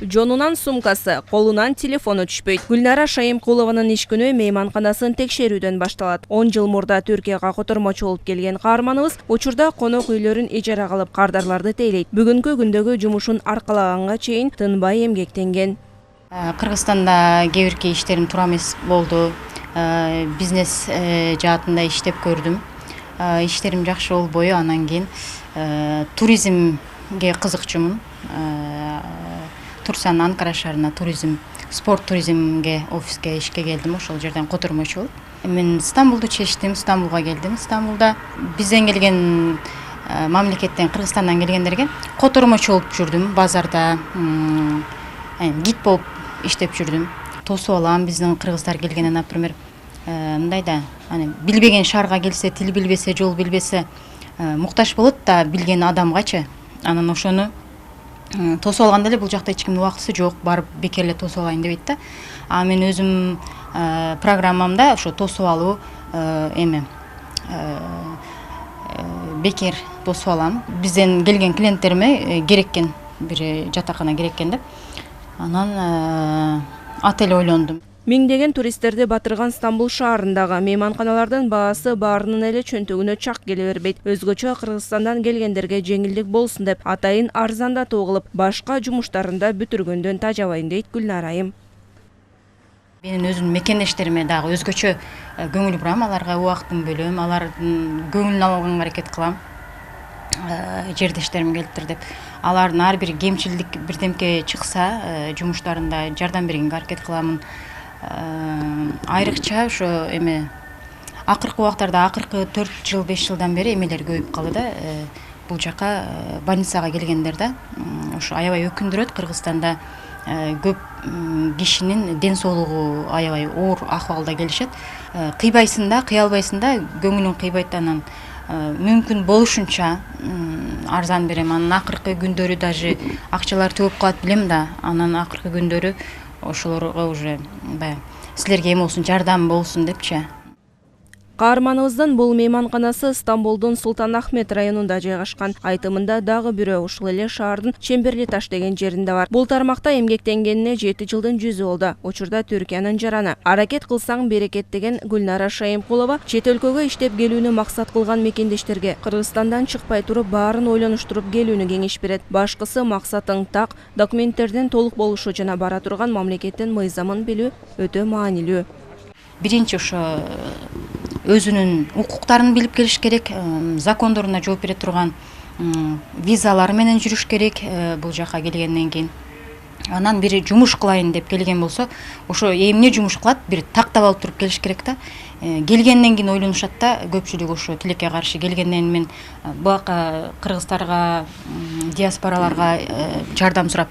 Жонунан сумкасы, колунан телефону түшпөйт. Гүлнара Шайымкулованын иш күнү мейманканасын текшерүүдөн башталат. 10 жыл мурда Түркияга котормочу болуп келген каарманыбыз учурда конок үйлөрүн ижарага алып кардарларды тейлейт. Бүгүнкү күндөгү жумушун аркалаганга чейин тынбай эмгектенген. Кыргызстанда кээ бирки иштерим туура эмес болду. Бизнес жаатында иштеп көрдүм. Иштерим жакшы болбой, анан кийин туризмге кызыкчумун. Турсан Анкара шаарына спорт туризмге офиске ишке келдим. Ошол жерден котормочу болуп. Мен Стамбулду чечтим, Стамбулга келдим. Стамбулда бизден келген мамлекеттен, Кыргызстандан келгендерге котормочу болуп жүрдүм. Базарда гид болуп иштеп жүрдүм. Тосуп алам биздин кыргыздар келгенде, например, мындайда, билбеген шаарга келсе, тил билбесе, жол билбесе, муктаж болот да билген адамгачы. Анан ошону тосуп алганда эле бул жакта эч кимдин убактысы жок, барып бекер эле тосуп алайын дебейт да. Мен өзүм программамда ошо тосуп алуу бекер тосуп алам. Бизден келген клиенттериме кереккен, бир жатакана кереккен деп. Анан отель ойлондум. Миңдеген туристтерди батырган Стамбул шаарындагы мейманканалардын баасы баарынын эле чөнтөгүнө чак келе бербейт. Өзгөчө Кыргызстандан келгендерге жеңилдик болсун деп атайын арзандатуу кылып, башка жумуштарында бүтүргөндөн тажабайм дейт Гүлнара айым. Менин өзүмдүн мекендештериме дагы өзгөчө көңүл бурам, аларга убактын бөлөм, алардын көңүлүн алганга аракет кылам. Жердештерим келиптир деп. Алардын ар бир кемчилдик бирдемке чыкса, жумуштарында жардам бергенге аракет кыламын. Айрыкча ошо акыркы убактарда, акыркы 4 жыл, 5 жылдан бери эмелер көбөйүп калды да. Бул жака больницага келгендер да, ошо аябай өкүндүрөт. Кыргызстанда көп кишинин ден соолугу аябай оор акыбалда келишет. Кыйбайсың да, кыялбайсың да, көңүлүң кыйбайт. Анан мүмкүн болушунча арзан берем. Анан акыркы күндөрү даже акчалар төгүп калат билем да. Анан акыркы күндөрү ошолорго уже силерге эме болсун, жардам болсун депчи. Каарманыбыздын бул мейманканасы Стамбулдун Султан Ахмет районунда жайгашкан. Айтымында дагы бирөө ушул эле шаардын Чемберли Таш деген жеринде бар. Бул тармакта эмгектенгенине 7 жылдын жүзү болду. Учурда Түркиянын жараны. Аракет кылсаң берекет деген Гүлнара Шайымкулова чет өлкөгө иштеп келүүнү максат кылган мекендештерге Кыргызстандан чыкпай туруп баарын ойлонуштуруп келүүнү кеңеш берет. Башкысы максатың так, документтердин толук болушу жана бара турган мамлекеттин мыйзамын билүү өтө маанилүү. Биринчи ошо өзүнүн укуктарын билип келиш керек, закондоруна жооп бере турган визалары менен жүрүш керек бул жака келгенден кийин. Анан бир жумуш кылайын деп келген болсо, ошо эмне жумуш кылат, бир тактап алып туруп келиш керек да. Келгенден кийин ойлонушат да, көпчүлүк ошо тилекке каршы келгенден мен буяка кыргыздарга, диаспораларга жардам сурап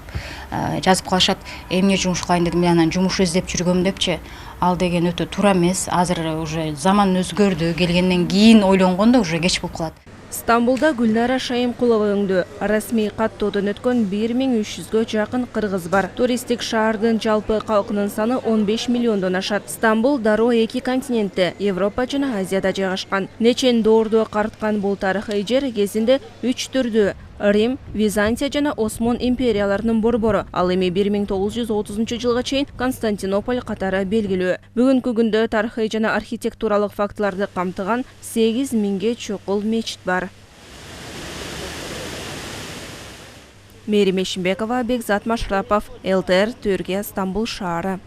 жазып калышат. Эмне жумуш кылайын дедим, анан жумуш издеп жүргөм депчи. Ал деген өтө туура эмес. Азыр уже заман өзгөрдү, келгенден кийин ойлонгондо уже кеч болуп калат. Стамбулда Гүлнара Шайымкулова өңдү. Расмий каттоодон өткөн 1300гө жакын кыргыз бар. Туристтик шаардын жалпы калкынын саны 15 миллиондон ашат. Стамбул дароо 2 континентте, Европа жана Азияда жайгашкан. Нечен доорду карткан бул тарыхый жер кезинде 3 түрдүү Рим, Византия жана Осмон империяларынын борбору. Ал эми 1930 жылга чейин Константинополь катары белгилүү. Бүгүнкү күндө тарыхый жана архитектуралык фактыларды камтыган 8000ге чукул мечит бар. Мерим Эшимбекова, Бекзат Машрапов, ЛТР, Түркия, Стамбул шаары.